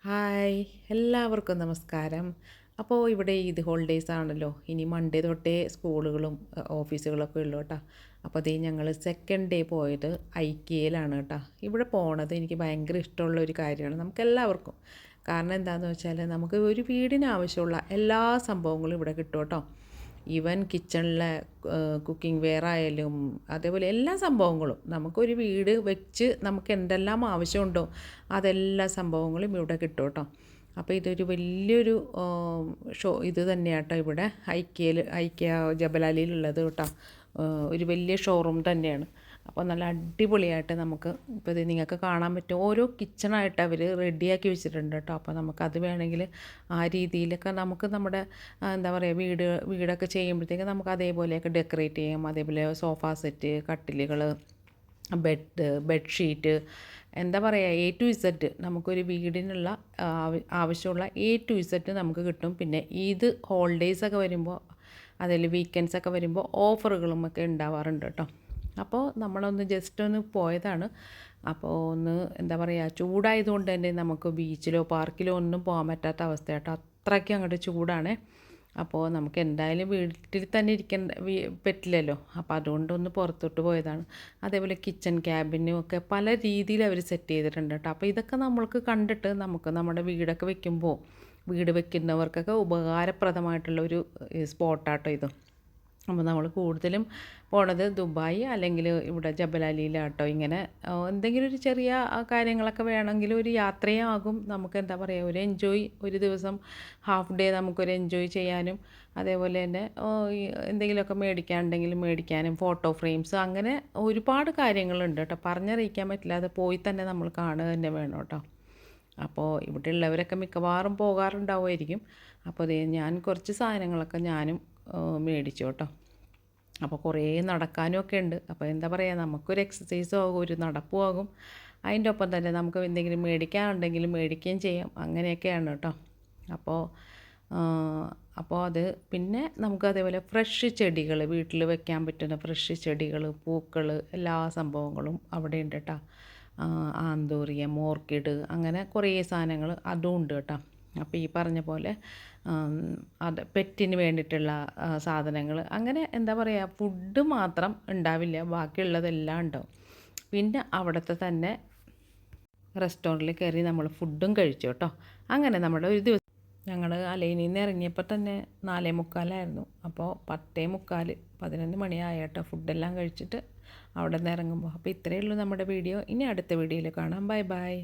Hi എല്ലാവർക്കും നമസ്കാരം. അപ്പോൾ ഇവിടെ ഈദ് ഹോളിഡേയ്സ് ആണല്ലോ. ഇനി മൺഡേ തൊട്ടേ സ്കൂളുകളും ഓഫീസുകളൊക്കെ ഉള്ളൂ കേട്ടോ. അപ്പോൾ അതേ ഞങ്ങൾ സെക്കൻഡ് ഡേ പോയത് ഐക്കിയയിലാണ് കേട്ടോ. ഇവിടെ പോണത് എനിക്ക് ഭയങ്കര ഇഷ്ടമുള്ള ഒരു കാര്യമാണ് നമുക്കെല്ലാവർക്കും. കാരണം എന്താണെന്ന് വെച്ചാൽ നമുക്ക് ഒരു വീടിന് ആവശ്യമുള്ള എല്ലാ സംഭവങ്ങളും ഇവിടെ കിട്ടും കേട്ടോ. ഈവൻ കിച്ചണിലെ കുക്കിംഗ് വെയർ ആയാലും അതേപോലെ എല്ലാ സംഭവങ്ങളും നമുക്കൊരു വീട് വെച്ച് നമുക്ക് എന്തെല്ലാം ആവശ്യമുണ്ടോ അതെല്ലാ സംഭവങ്ങളും ഇവിടെ കിട്ടും കേട്ടോ. അപ്പോൾ ഇതൊരു വലിയൊരു ഇത് തന്നെയാണ് കേട്ടോ. ഇവിടെ ഐക്യ ജബലാലിയിലുള്ളത് കേട്ടോ. ഒരു വലിയ ഷോറൂം തന്നെയാണ്. അപ്പോൾ നല്ല അടിപൊളിയായിട്ട് നമുക്ക് ഇപ്പോൾ ഇത് നിങ്ങൾക്ക് കാണാൻ പറ്റും. ഓരോ കിച്ചണായിട്ട് അവർ റെഡിയാക്കി വെച്ചിട്ടുണ്ട് കേട്ടോ. അപ്പോൾ നമുക്കത് വേണമെങ്കിൽ ആ രീതിയിലൊക്കെ നമുക്ക് നമ്മുടെ എന്താ പറയുക വീടൊക്കെ ചെയ്യുമ്പോഴത്തേക്ക് നമുക്ക് അതേപോലെയൊക്കെ ഡെക്കറേറ്റ് ചെയ്യാം. അതേപോലെ സോഫ സെറ്റ്, കട്ടിലുകൾ, ബെഡ്ഷീറ്റ്, എന്താ പറയുക, എ ടു ഇസഡ് നമുക്കൊരു വീടിനുള്ള ആവശ്യമുള്ള എ ടു ഇസഡ് നമുക്ക് കിട്ടും. പിന്നെ ഈദ് ഹോളിഡേയ്സൊക്കെ വരുമ്പോൾ അതിൽ വീക്കെൻഡ്സൊക്കെ വരുമ്പോൾ ഓഫറുകളും ഒക്കെ ഉണ്ടാവാറുണ്ട് കേട്ടോ. അപ്പോൾ നമ്മളൊന്ന് ജസ്റ്റ് ഒന്ന് പോയതാണ്. അപ്പോൾ ഒന്ന് എന്താ പറയുക, ചൂടായതുകൊണ്ട് തന്നെ നമുക്ക് ബീച്ചിലോ പാർക്കിലോ ഒന്നും പോകാൻ പറ്റാത്ത അവസ്ഥ കേട്ടോ. അത്രയ്ക്കും അങ്ങോട്ട് ചൂടാണ്. അപ്പോൾ നമുക്ക് എന്തായാലും വീട്ടിൽ തന്നെ ഇരിക്കാൻ പറ്റില്ലല്ലോ. അപ്പോൾ അതുകൊണ്ടൊന്ന് പുറത്തോട്ട് പോയതാണ്. അതേപോലെ കിച്ചൺ ക്യാബിനും ഒക്കെ പല രീതിയിൽ അവർ സെറ്റ് ചെയ്തിട്ടുണ്ട് കേട്ടോ. അപ്പോൾ ഇതൊക്കെ നമ്മൾക്ക് കണ്ടിട്ട് നമുക്ക് നമ്മുടെ വീടൊക്കെ വെക്കുമ്പോൾ വീട് വെക്കുന്നവർക്കൊക്കെ ഉപകാരപ്രദമായിട്ടുള്ള ഒരു സ്പോട്ടാട്ടോ ഇത്. അപ്പോൾ നമ്മൾ കൂടുതലും പോണത് ദുബായ് അല്ലെങ്കിൽ ഇവിടെ ജബലാലിയിലാട്ടോ. ഇങ്ങനെ എന്തെങ്കിലും ഒരു ചെറിയ കാര്യങ്ങളൊക്കെ വേണമെങ്കിൽ ഒരു യാത്രയാകും. നമുക്ക് എന്താ പറയുക, ഒരു എൻജോയ്, ഒരു ദിവസം ഹാഫ് ഡേ നമുക്കൊരു എൻജോയ് ചെയ്യാനും അതേപോലെ തന്നെ എന്തെങ്കിലുമൊക്കെ മേടിക്കാനുണ്ടെങ്കിൽ മേടിക്കാനും, ഫോട്ടോ ഫ്രെയിംസ്, അങ്ങനെ ഒരുപാട് കാര്യങ്ങളുണ്ട് കേട്ടോ. പറഞ്ഞറിയിക്കാൻ പറ്റില്ല. അത് പോയി തന്നെ നമ്മൾ കാണുക തന്നെ വേണം കേട്ടോ. അപ്പോൾ ഇവിടെ ഉള്ളവരൊക്കെ മിക്കവാറും പോകാറുണ്ടാവുമായിരിക്കും. അപ്പോൾ അതേ ഞാൻ കുറച്ച് സാധനങ്ങളൊക്കെ ഞാനും മേടിച്ചു കേട്ടോ. അപ്പോൾ കുറേ നടക്കാനും ഒക്കെ ഉണ്ട്. അപ്പോൾ എന്താ പറയുക, നമുക്കൊരു എക്സസൈസും ആകും, ഒരു നടപ്പും ആകും. അതിൻ്റെ ഒപ്പം തന്നെ നമുക്ക് എന്തെങ്കിലും മേടിക്കാനുണ്ടെങ്കിൽ മേടിക്കുകയും ചെയ്യാം. അങ്ങനെയൊക്കെയാണ് കേട്ടോ. അപ്പോൾ അപ്പോൾ അത് പിന്നെ നമുക്ക് അതേപോലെ ഫ്രഷ് ചെടികൾ, വീട്ടിൽ വെക്കാൻ പറ്റുന്ന ഫ്രഷ് ചെടികൾ, പൂക്കൾ, എല്ലാ സംഭവങ്ങളും അവിടെ ഉണ്ട് കേട്ടോ. ആന്തൂറിയം, ഓർക്കിഡ്, അങ്ങനെ കുറേ സാധനങ്ങൾ അതും ഉണ്ട് കേട്ടോ. അപ്പോൾ ഈ പറഞ്ഞ പോലെ അത് പെറ്റിന് വേണ്ടിയിട്ടുള്ള സാധനങ്ങൾ, അങ്ങനെ എന്താ പറയുക, ഫുഡ് മാത്രം ഉണ്ടാവില്ല, ബാക്കിയുള്ളതെല്ലാം ഉണ്ടാവും. പിന്നെ അവിടുത്തെ തന്നെ റെസ്റ്റോറൻറ്റിൽ കയറി നമ്മൾ ഫുഡും കഴിച്ചു കേട്ടോ. അങ്ങനെ നമ്മുടെ ഒരു ദിവസം ഞങ്ങൾ അലൈനിൽ നിന്ന് ഇറങ്ങിയപ്പോൾ തന്നെ 4:45 അപ്പോൾ 10:45, 11 മണിയായ കേട്ടോ ഫുഡെല്ലാം കഴിച്ചിട്ട് അവിടെ നിന്ന് ഇറങ്ങുമ്പോൾ. അപ്പോൾ ഇത്രയേ ഉള്ളൂ നമ്മുടെ വീഡിയോ. ഇനി അടുത്ത വീഡിയോയിൽ കാണാം. Bye bye.